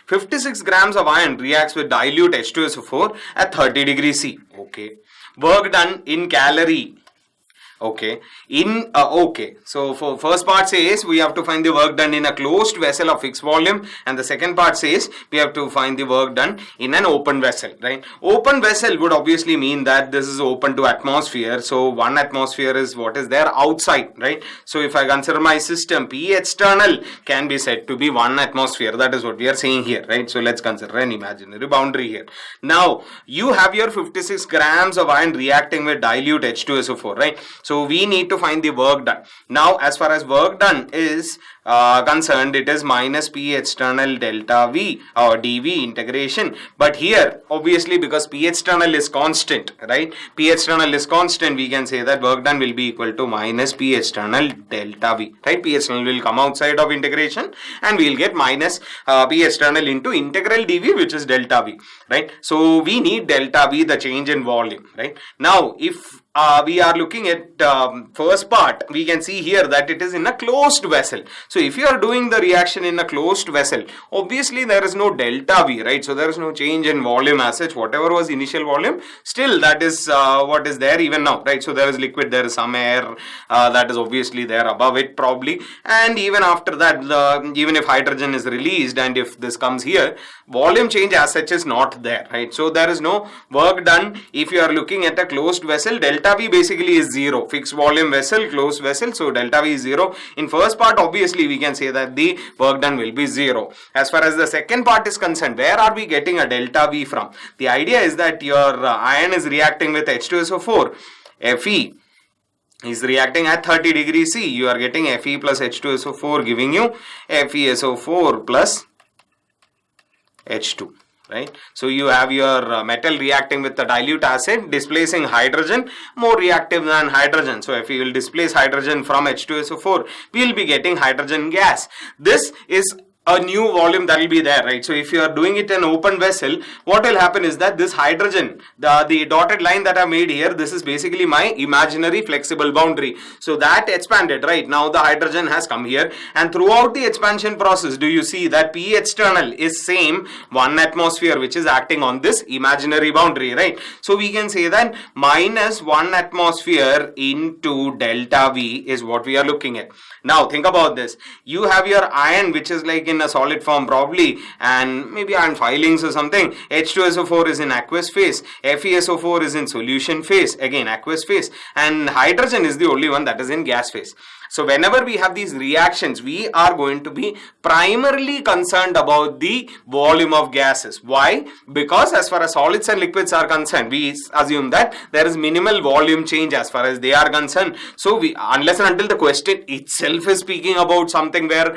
56 grams of iron reacts with dilute H2SO4 at 30 degrees C. Okay. Work done in calorie. Okay. So for first part says we have to find the work done in a closed vessel of fixed volume, and the second part says we have to find the work done in an open vessel, right? Open vessel would obviously mean that this is open to atmosphere. So 1 atmosphere is what is there outside, right? So if I consider my system, P external can be said to be 1 atmosphere. That is what we are saying here, right? So let's consider an imaginary boundary here. Now you have your 56 grams of iron reacting with dilute H2SO4, right? So we need to find the work done. Now as far as work done is concerned, it is minus P external delta V or dV integration. But here obviously because P external is constant, right? P external is constant, we can say that work done will be equal to minus P external delta V, right? P external will come outside of integration and we will get minus P external into integral dV, which is delta V, right? So we need delta V, the change in volume, right? Now if we are looking at first part, we can see here that it is in a closed vessel. So if you are doing the reaction in a closed vessel, obviously there is no delta V, right? So there is no change in volume as such. Whatever was initial volume, still that is what is there even now, right? So there is liquid, there is some air that is obviously there above it probably, and even after that, even if hydrogen is released and if this comes here, volume change as such is not there, right? So there is no work done if you are looking at a closed vessel. Delta V basically is 0. Fixed volume vessel, closed vessel, so delta V is 0. In first part obviously we can say that the work done will be 0. As far as the second part is concerned, where are we getting a delta V from? The idea is that your iron is reacting with H2SO4. Fe is reacting at 30 degrees C. You are getting Fe plus H2SO4 giving you FeSO4 plus H2. Right, so you have your metal reacting with the dilute acid, displacing hydrogen, more reactive than hydrogen. So if we will displace hydrogen from H2SO4, we will be getting hydrogen gas. This is a new volume that will be there, right? So if you are doing it in open vessel, what will happen is that this hydrogen, the dotted line that I made here, this is basically my imaginary flexible boundary. So that expanded, right? Now the hydrogen has come here, and throughout the expansion process, do you see that P external is same 1 atmosphere, which is acting on this imaginary boundary, right? So we can say that minus 1 atmosphere into delta V is what we are looking at. Now think about this. You have your iron, which is like in a solid form probably, and maybe iron filings or something. H2SO4 is in aqueous phase, FeSO4 is in solution phase, again aqueous phase, and hydrogen is the only one that is in gas phase. So whenever we have these reactions, we are going to be primarily concerned about the volume of gases. Why? Because as far as solids and liquids are concerned, we assume that there is minimal volume change as far as they are concerned. So we, unless and until the question itself is speaking about something where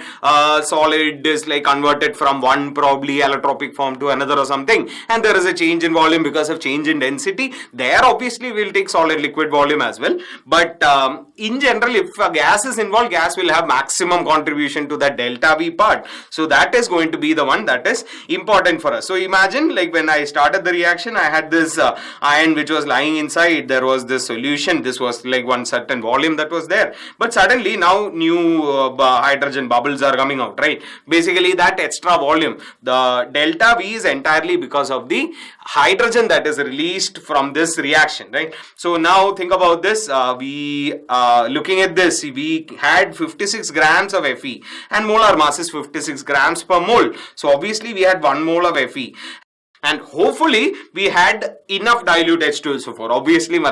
solid is like converted from one probably allotropic form to another or something, and there is a change in volume because of change in density, there obviously we will take solid liquid volume as well. But in general, if a gas is involved, gas will have maximum contribution to that delta V part. So that is going to be the one that is important for us. So imagine like when I started the reaction, I had this iron which was lying inside, there was this solution, this was like one certain volume that was there, but suddenly now new hydrogen bubbles are coming out, right? Basically that extra volume, the delta V is entirely because of the hydrogen that is released from this reaction, right? So now think about this, looking at this, we had 56 grams of Fe and molar mass is 56 grams per mole. So obviously we had 1 mole of Fe. And hopefully we had enough dilute H2SO4. Obviously, if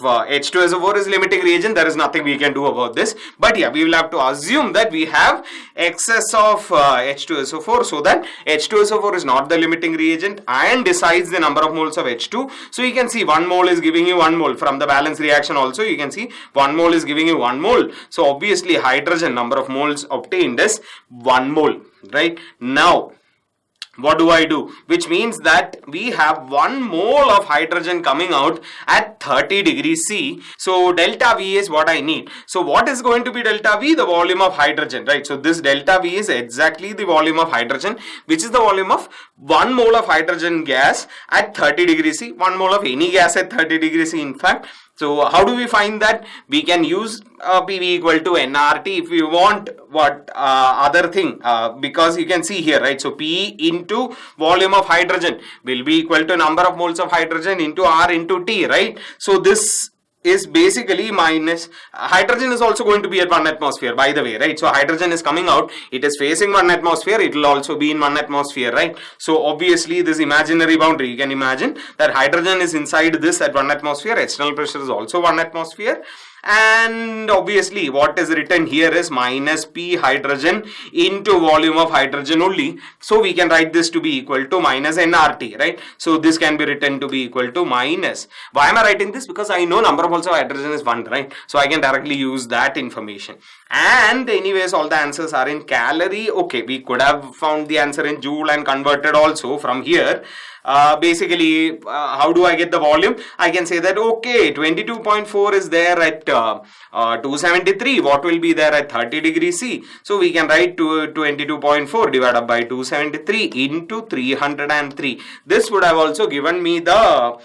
H2SO4 is limiting reagent, there is nothing we can do about this. But yeah, we will have to assume that we have excess of H2SO4, so that H2SO4 is not the limiting reagent. Iron decides the number of moles of H2. So you can see 1 mole is giving you 1 mole. From the balance reaction also, you can see 1 mole is giving you 1 mole. So obviously hydrogen number of moles obtained is 1 mole, right? Now, what do I do? Which means that we have 1 mole of hydrogen coming out at 30 degrees C. So delta V is what I need. So what is going to be delta V? The volume of hydrogen, right? So this delta V is exactly the volume of hydrogen, which is the volume of 1 mole of hydrogen gas at 30 degrees C. 1 mole of any gas at 30 degrees C, in fact. So how do we find that? We can use PV equal to nRT if we want what other thing, because you can see here, right? So P into volume of hydrogen will be equal to number of moles of hydrogen into R into T, right? So this is basically minus, hydrogen is also going to be at 1 atmosphere, by the way, right? So hydrogen is coming out, it is facing 1 atmosphere, it will also be in 1 atmosphere, right? So obviously this imaginary boundary, you can imagine that hydrogen is inside this at 1 atmosphere, external pressure is also 1 atmosphere, and obviously what is written here is minus P hydrogen into volume of hydrogen only. So we can write this to be equal to minus nRT, right? So this can be written to be equal to minus. Why am I writing this? Because I know number of moles of hydrogen is 1, right? So I can directly use that information. And anyways, all the answers are in calorie. Okay, we could have found the answer in joule and converted also from here. Basically, how do I get the volume? I can say that, okay, 22.4 is there at 273. What will be there at 30 degrees C? So we can write 22.4 divided by 273 into 303. This would have also given me the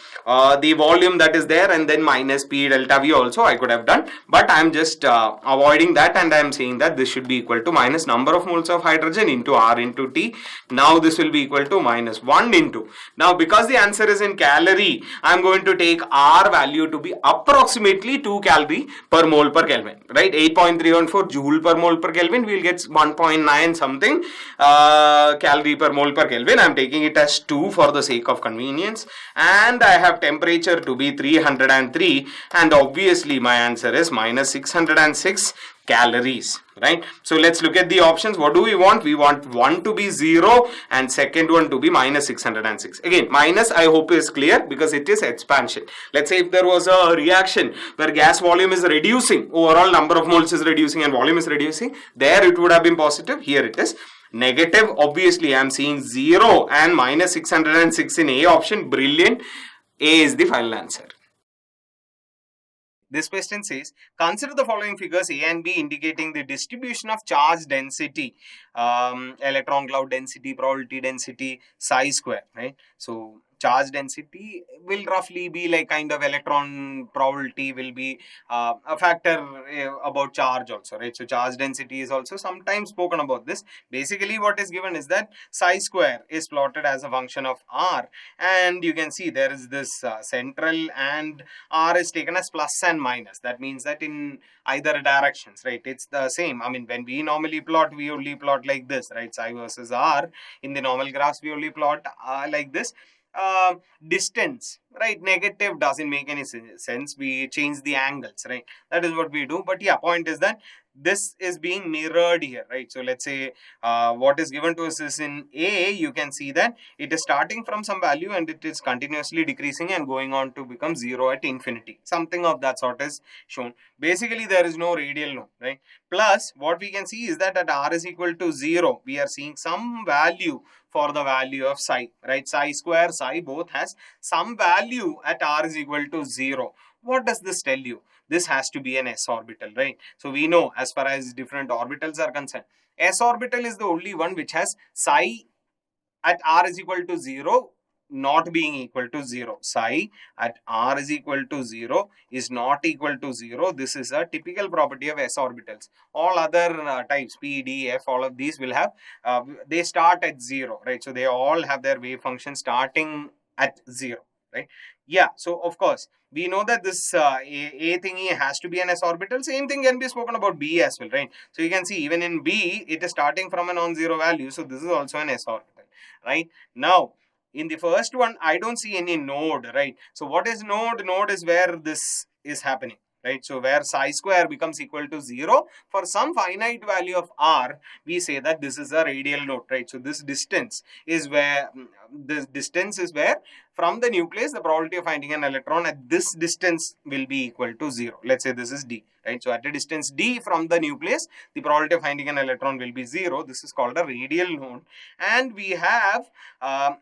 volume that is there, and then minus P delta V also I could have done. But I am just avoiding that, and I am saying that this should be equal to minus number of moles of hydrogen into R into T. Now this will be equal to minus 1 into. Now because the answer is in calorie, I am going to take R value to be approximately 2 calorie per mole per Kelvin, right? 8.314 joule per mole per Kelvin, we will get 1.9 something calorie per mole per Kelvin. I am taking it as 2 for the sake of convenience, and I have temperature to be 303, and obviously my answer is minus 606 calories, right? So let's look at the options. What do we want? We want one to be 0 and second one to be minus 606. Again, minus I hope is clear because it is expansion. Let's say if there was a reaction where gas volume is reducing, overall number of moles is reducing and volume is reducing, there it would have been positive. Here it is negative. Obviously I am seeing 0 and minus 606 in A option. Brilliant. A is the final answer. This question says, consider the following figures A and B indicating the distribution of charge density, electron cloud density, probability density, psi square, right? So charge density will roughly be like kind of electron probability will be a factor about charge also, right? So charge density is also sometimes spoken about this. Basically what is given is that psi square is plotted as a function of R, and you can see there is this central, and R is taken as plus and minus. That means that in either directions, right, it's the same. I mean, when we normally plot, we only plot like this, right? Psi versus R. In the normal graphs we only plot like this. Distance, right, negative doesn't make any sense. We change the angles, right? That is what we do. But yeah, point is that this is being mirrored here, right? So let's say what is given to us is in A, you can see that it is starting from some value and it is continuously decreasing and going on to become 0 at infinity. Something of that sort is shown. Basically there is no radial node, right? Plus what we can see is that at R is equal to 0, we are seeing some value for the value of psi, right? Psi square, psi both has some value at R is equal to 0. What does this tell you? This has to be an s orbital, right? So we know as far as different orbitals are concerned, s orbital is the only one which has psi at R is equal to 0 not being equal to 0. Psi at R is equal to 0 is not equal to 0. This is a typical property of s orbitals. All other types, P, D, F, all of these will have, they start at 0, right? So they all have their wave function starting at 0, right? Yeah, so of course, we know that this A thingy has to be an s orbital. Same thing can be spoken about B as well, right? So you can see even in B, it is starting from a non-zero value. So this is also an s orbital, right? Now, in the first one, I don't see any node, right? So what is node? Node is where this is happening, right? So where psi square becomes equal to 0 for some finite value of R, we say that this is a radial node, right? So this distance is where from the nucleus the probability of finding an electron at this distance will be equal to 0. Let's say this is D, right? So at a distance D from the nucleus, the probability of finding an electron will be 0. This is called a radial node. And we have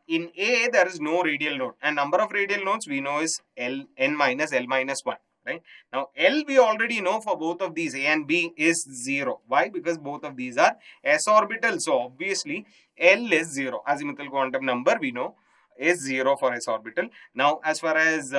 in A there is no radial node, and number of radial nodes we know is n minus L minus 1. Right? Now L we already know for both of these A and B is 0. Why? Because both of these are s orbitals. So obviously L is 0. Azimuthal quantum number we know is 0 for s orbital. Now as far as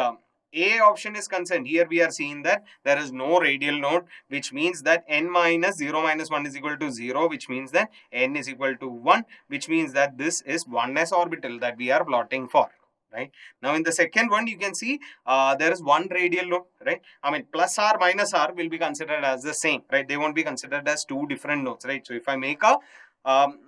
A option is concerned, here we are seeing that there is no radial node, which means that n minus 0 minus 1 is equal to 0, which means that n is equal to 1, which means that this is 1s orbital that we are plotting for. Right now, in the second one, you can see there is one radial node, right? I mean, plus r minus r will be considered as the same, right? They won't be considered as two different nodes, right? So if I make a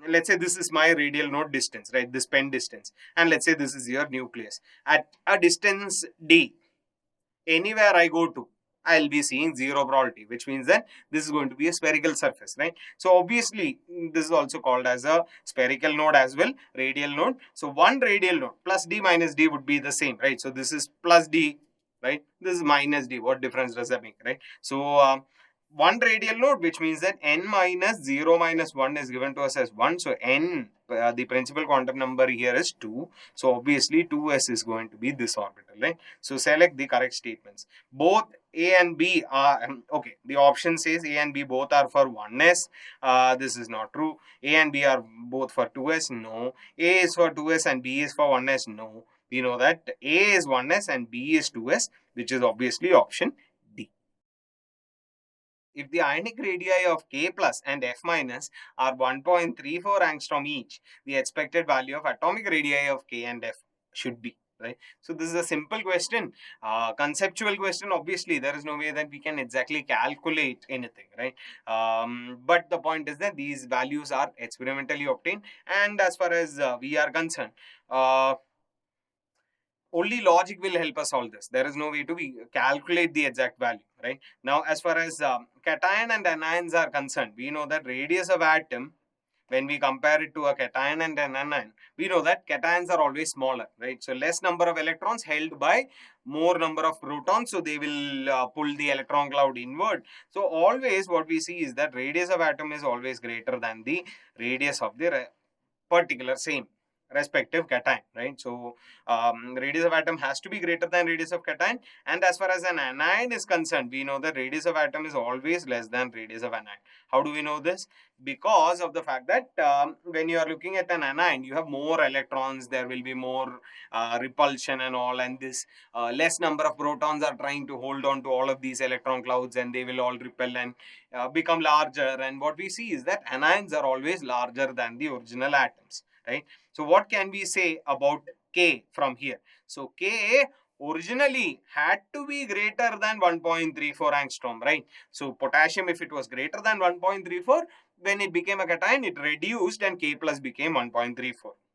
let's say this is my radial node distance, right? This pen distance, and let's say this is your nucleus at a distance d. Anywhere I go to, I'll be seeing zero probability, which means that this is going to be a spherical surface, right? So obviously, this is also called as a spherical node as well, radial node. So one radial node plus d minus d would be the same, right? So this is plus d, right? This is minus d. What difference does that make, right? So one radial node, which means that n minus 0 minus 1 is given to us as 1. So n, the principal quantum number here is 2. So obviously 2s is going to be this orbital, right? So select the correct statements. Both A and B are, okay, the option says A and B both are for 1s. This is not true. A and B are both for 2s. No. A is for 2s and B is for 1s. No. We know that A is 1s and B is 2s, which is obviously option D. If the ionic radii of K plus and F minus are 1.34 angstrom each, the expected value of atomic radii of K and F should be, right? So this is a simple question, conceptual question. Obviously, there is no way that we can exactly calculate anything, right? But the point is that these values are experimentally obtained, and as far as we are concerned, only logic will help us solve this. There is no way to calculate the exact value, right? Now, as far as cation and anions are concerned, we know that radius of atom, when we compare it to a cation and an anion, we know that cations are always smaller, right? So less number of electrons held by more number of protons, so they will pull the electron cloud inward. So always what we see is that radius of atom is always greater than the radius of the particular same respective cation, right? So radius of atom has to be greater than radius of cation, and as far as an anion is concerned, we know that radius of atom is always less than radius of anion. How do we know this? Because of the fact that when you are looking at an anion, you have more electrons, there will be more repulsion and all, and this less number of protons are trying to hold on to all of these electron clouds, and they will all repel and become larger. And what we see is that anions are always larger than the original atoms, right? So what can we say about K from here? So K originally had to be greater than 1.34 angstrom, right? So potassium, if it was greater than 1.34, when it became a cation, it reduced and K plus became 1.34,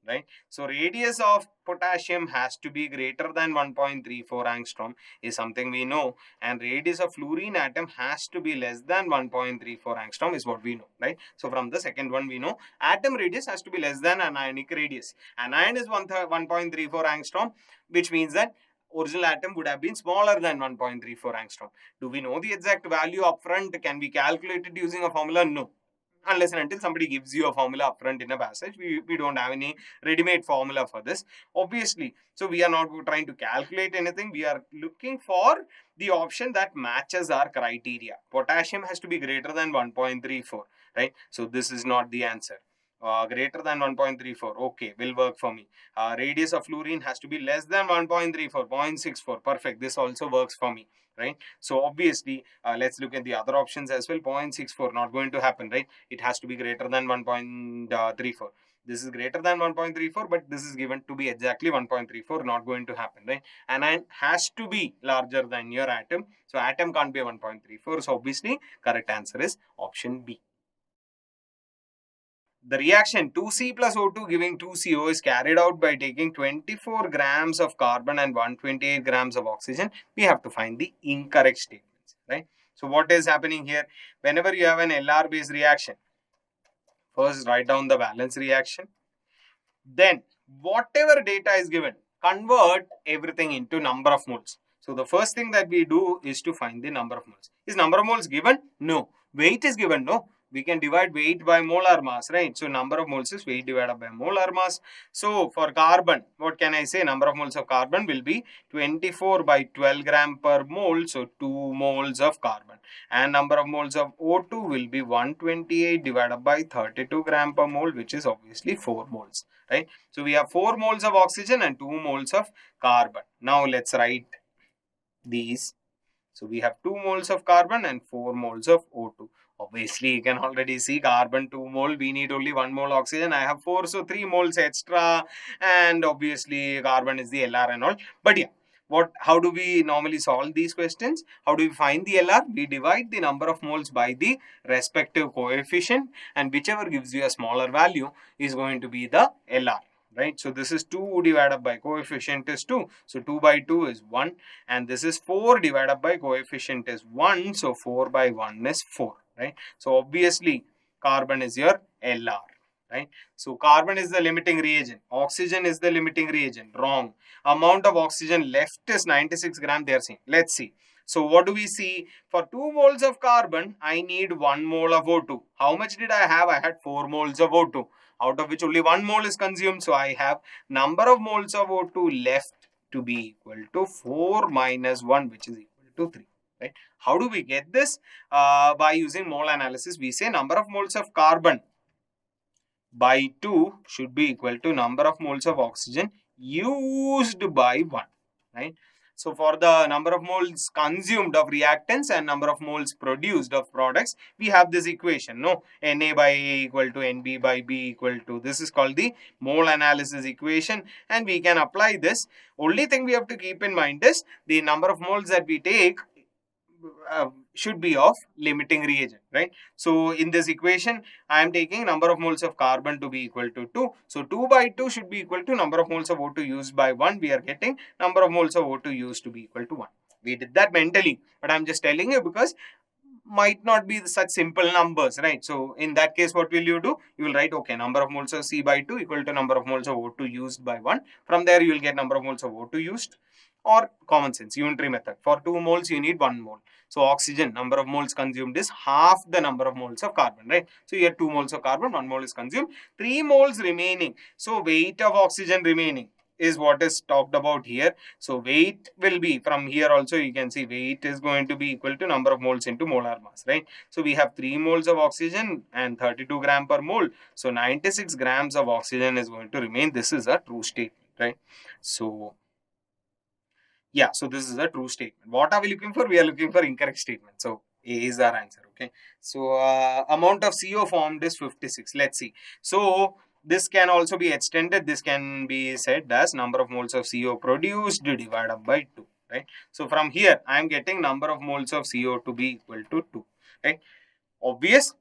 right? So radius of potassium has to be greater than 1.34 angstrom is something we know, and radius of fluorine atom has to be less than 1.34 angstrom is what we know, right? So from the second one, we know atom radius has to be less than anionic radius. Anion is 1.34 angstrom, which means that original atom would have been smaller than 1.34 angstrom. Do we know the exact value upfront? Can we calculate it using a formula? No. Unless and until somebody gives you a formula upfront in a passage, we don't have any ready-made formula for this, obviously. So we are not trying to calculate anything. We are looking for the option that matches our criteria. Potassium has to be greater than 1.34, right? So this is not the answer. Greater than 1.34, okay, will work for me. Radius of fluorine has to be less than 1.34, 0.64, perfect, this also works for me, right? So obviously, let's look at the other options as well. 0.64, not going to happen, right? It has to be greater than 1.34. This is greater than 1.34, but this is given to be exactly 1.34, not going to happen, right? Anion has to be larger than your atom, so atom can't be 1.34, so obviously correct answer is option B. The reaction 2C plus O2 giving 2CO is carried out by taking 24 grams of carbon and 128 grams of oxygen. We have to find the incorrect statements, right? So what is happening here? Whenever you have an LR based reaction, first write down the valence reaction. Then whatever data is given, convert everything into number of moles. So the first thing that we do is to find the number of moles. Is number of moles given? No. Weight is given? No. We can divide weight by molar mass, right? So number of moles is weight divided by molar mass. So for carbon, what can I say? Number of moles of carbon will be 24 by 12 gram per mole, so 2 moles of carbon. And number of moles of O2 will be 128 divided by 32 gram per mole, which is obviously 4 moles, right? So we have 4 moles of oxygen and 2 moles of carbon. Now let's write these. So we have 2 moles of carbon and 4 moles of O2. Obviously, you can already see carbon 2 mole, we need only 1 mole oxygen. I have 4, so 3 moles extra, and obviously carbon is the LR and all. But yeah, how do we normally solve these questions? How do we find the LR? We divide the number of moles by the respective coefficient, and whichever gives you a smaller value is going to be the LR. Right, so this is 2 divided by coefficient is 2, so 2 by 2 is 1, and this is 4 divided by coefficient is 1, so 4 by 1 is 4, right? So obviously carbon is your LR, right? So carbon is the limiting reagent, oxygen is the limiting reagent. Wrong. Amount of oxygen left is 96 gram, they are saying. Let's see. So what do we see? For 2 moles of carbon, I need 1 mole of O2. How much did I have? I had 4 moles of O2, out of which only 1 mole is consumed. So I have number of moles of O2 left to be equal to 4 minus 1, which is equal to 3. Right? How do we get this? By using mole analysis, we say number of moles of carbon by 2 should be equal to number of moles of oxygen used by 1. Right? So for the number of moles consumed of reactants and number of moles produced of products, we have this equation, no? Na by A equal to Nb by B equal to, this is called the mole analysis equation, and we can apply this. Only thing we have to keep in mind is the number of moles that we take should be of limiting reagent, right? So in this equation, I am taking number of moles of carbon to be equal to 2. So 2 by 2 should be equal to number of moles of O2 used by 1. We are getting number of moles of O2 used to be equal to 1. We did that mentally, but I am just telling you because might not be such simple numbers, right? So in that case, what will you do? You will write, okay, number of moles of C by 2 equal to number of moles of O2 used by 1. From there, you will get number of moles of O2 used, or common sense, unitary method. For 2 moles, you need 1 mole. So oxygen, number of moles consumed is half the number of moles of carbon, right? So here 2 moles of carbon, 1 mole is consumed, 3 moles remaining. So weight of oxygen remaining is what is talked about here. So weight will be, from here also you can see weight is going to be equal to number of moles into molar mass, right? So we have 3 moles of oxygen and 32 gram per mole. So 96 grams of oxygen is going to remain. This is a true statement, right? So yeah, so this is a true statement. What are we looking for? We are looking for incorrect statement. So A is our answer, okay? So amount of CO formed is 56. Let's see. So this can also be extended. This can be said as number of moles of CO produced divided by 2, right? So from here, I am getting number of moles of CO to be equal to 2, right? Obvious.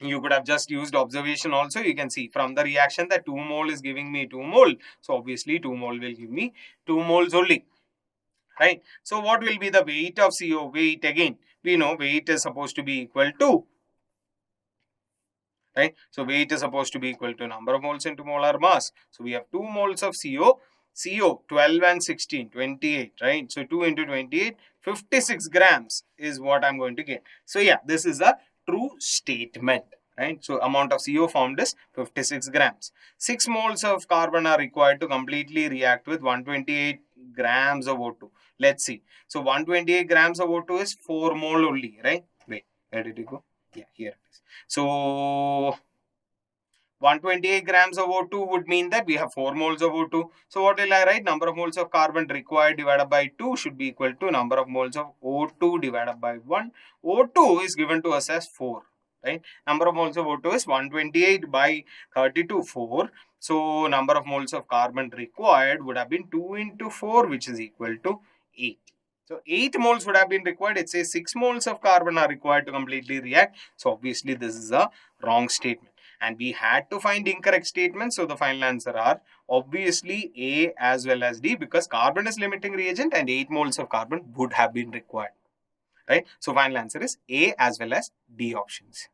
You could have just used observation also. You can see from the reaction that 2 mole is giving me 2 mole. So obviously 2 mole will give me 2 moles only. Right. So what will be the weight of CO? Weight, again, we know weight is supposed to be equal to, right? So weight is supposed to be equal to number of moles into molar mass. So we have 2 moles of CO, 12 and 16, 28, right? So 2 into 28, 56 grams is what I'm going to get. So yeah, this is a true statement, right? So amount of CO formed is 56 grams. 6 moles of carbon are required to completely react with 128 grams of O2. Let's see. So 128 grams of O2 is 4 mole only, right? Wait, where did it go? Yeah, here it is. So 128 grams of O2 would mean that we have 4 moles of O2. So what will I write? Number of moles of carbon required divided by 2 should be equal to number of moles of O2 divided by 1. O2 is given to us as 4, right? Number of moles of O2 is 128 by 32, 4. So number of moles of carbon required would have been 2 into 4, which is equal to 8. So 8 moles would have been required. It says 6 moles of carbon are required to completely react. So obviously this is a wrong statement. And we had to find incorrect statements. So the final answer are obviously A as well as D, because carbon is limiting reagent and 8 moles of carbon would have been required. Right? So final answer is A as well as D options.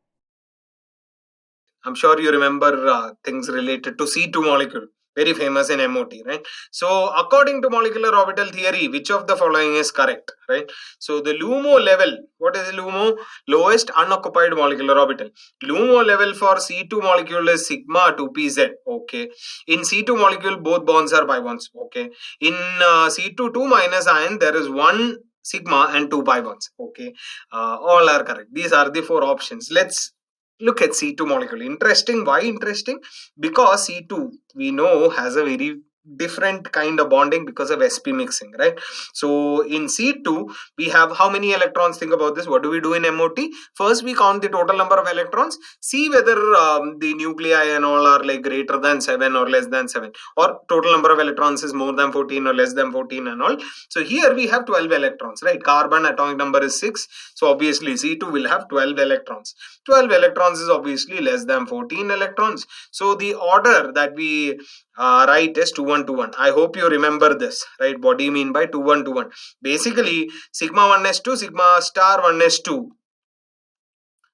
I'm sure you remember things related to C2 molecule. Very famous in MOT, right? So according to molecular orbital theory, which of the following is correct, right? So the LUMO level, what is LUMO? Lowest unoccupied molecular orbital. LUMO level for C2 molecule is sigma 2pz, okay. In C2 molecule, both bonds are pi bonds, okay. In C2 2 minus ion, there is 1 sigma and 2 pi bonds, okay. All are correct. These are the 4 options. Let's look at C2 molecule. Interesting. Why interesting? Because C2 we know has a very different kind of bonding because of sp mixing, right? So in C2 we have how many electrons? Think about this. What do we do in MOT? First we count the total number of electrons, see whether the nuclei and all are like greater than 7 or less than 7, or total number of electrons is more than 14 or less than 14 and all. So here we have 12 electrons, right? Carbon atomic number is 6, so obviously C2 will have 12 electrons. 12 electrons is obviously less than 14 electrons. So the order that we write is 2 1 2 1. I hope you remember this, right? What do you mean by 2 1 2 1? Basically sigma 1 s 2, sigma star 1 s 2,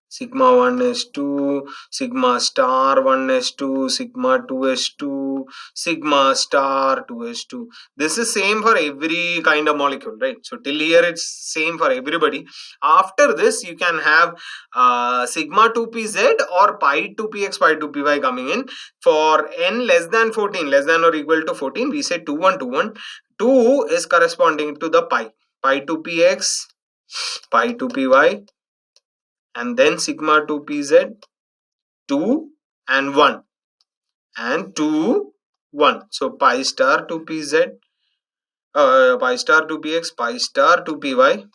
sigma 1 s 2, sigma star 1 s 2, sigma 2 s 2, sigma star 2 s 2. This is same for every kind of molecule, right? So till here it's same for everybody. After this you can have sigma 2pz or pi 2px, pi 2py coming in. For n less than 14, less than or equal to 14, we say 2 1 2 1. 2 is corresponding to the pi 2px, pi 2py, and then sigma 2pz, 2 and 1, and 2 1. So pi star 2pz, pi star 2px, pi star 2py.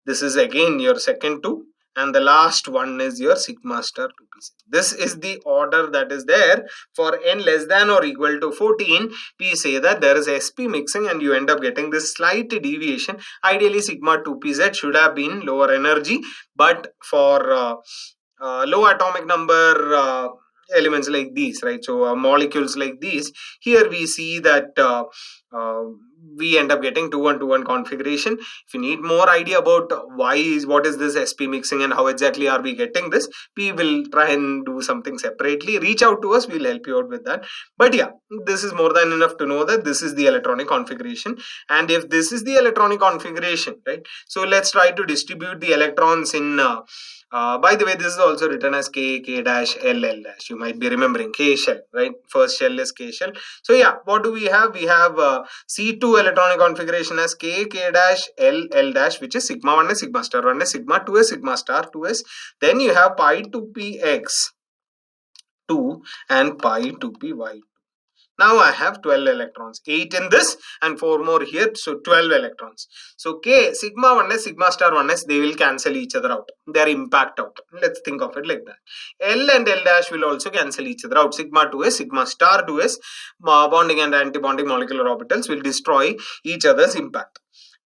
This is again your second 2, and the last one is your sigma star 2pz. This is the order that is there. For n less than or equal to 14, we say that there is sp mixing and you end up getting this slight deviation. Ideally sigma 2pz should have been lower energy, but for low atomic number elements like these, right? So molecules like these, here we see that we end up getting 2 1 2 1 configuration. If you need more idea about what is this sp mixing and how exactly are we getting this, we will try and do something separately. Reach out to us, we'll help you out with that. But yeah, this is more than enough to know that this is the electronic configuration. And if this is the electronic configuration, right, so let's try to distribute the electrons in by the way, this is also written as K, K dash, L, L dash. You might be remembering K shell, right? First shell is K shell. So yeah, what do we have? We have C2 electronic configuration as K, K dash, L, L dash, which is sigma 1 is sigma star 1 is sigma 2 is sigma star 2 is. Then you have pi 2px 2 and pi 2py. Now I have 12 electrons, 8 in this and 4 more here, so 12 electrons. So K, sigma 1s, sigma star 1s, they will cancel each other out. They are impact out. Let's think of it like that. L and L dash will also cancel each other out. Sigma 2s, sigma star 2s, bonding and anti-bonding molecular orbitals will destroy each other's impact.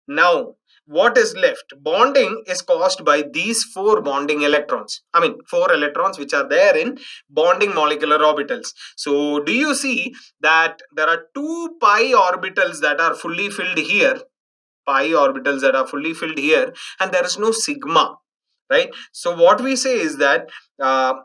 Now, what is left? Bonding is caused by these 4 bonding electrons. I mean 4 electrons which are there in bonding molecular orbitals. So do you see that there are 2 pi orbitals that are fully filled here, pi orbitals that are fully filled here, and there is no sigma, right? So what we say is that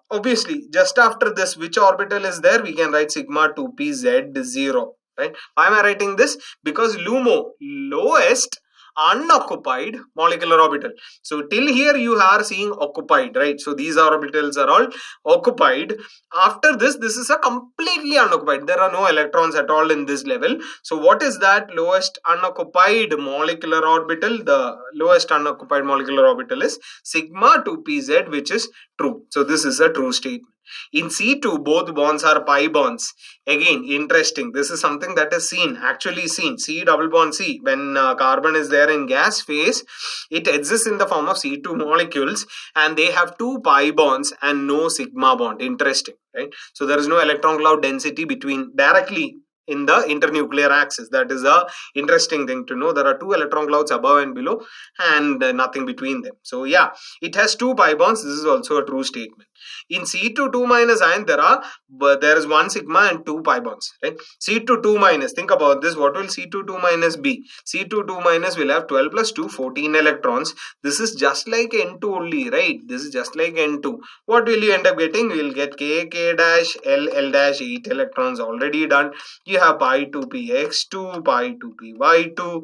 obviously just after this, which orbital is there? We can write sigma 2pz 0, right? Why am I writing this? Because LUMO, lowest unoccupied molecular orbital. So till here you are seeing occupied, right? So these orbitals are all occupied. After this is a completely unoccupied. There are no electrons at all in this level. So what is that lowest unoccupied molecular orbital? The lowest unoccupied molecular orbital is sigma 2pz, which is true. So this is a true statement. In C2, both bonds are pi bonds. Again, interesting. This is something that is seen, actually seen. C double bond C. When carbon is there in gas phase, it exists in the form of C2 molecules and they have 2 pi bonds and no sigma bond. Interesting, right? So there is no electron cloud density between directly in the internuclear axis. That is a interesting thing to know. There are 2 electron clouds above and below and nothing between them. So yeah, it has 2 pi bonds. This is also a true statement. In C2 2 minus ion, there is 1 sigma and 2 pi bonds, right? C2 2 minus, think about this. What will C2 2 minus be? C2 2 minus will have 12 plus 2, 14 electrons. This is just like N2 only, right? This is just like N2. What will you end up getting? We will get K, K dash, L, L dash, 8 electrons already done. You have pi 2px2, pi 2py2,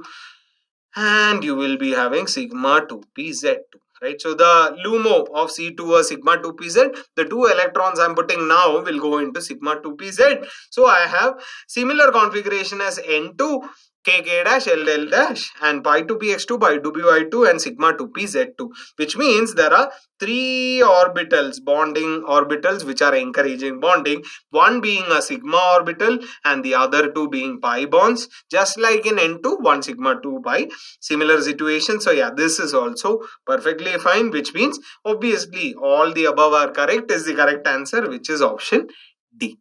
and you will be having sigma 2pz2. Right, so the LUMO of C2 or sigma 2pz, the 2 electrons I'm putting now will go into sigma 2pz. So I have similar configuration as N2, k k dash l l dash and pi to px2, pi to py2 and sigma to pz2, which means there are three orbitals, bonding orbitals, which are encouraging bonding, one being a sigma orbital and the other two being pi bonds, just like in N2, 1 sigma 2 pi, similar situation. So yeah, this is also perfectly fine, which means obviously all the above are correct is the correct answer, which is option D.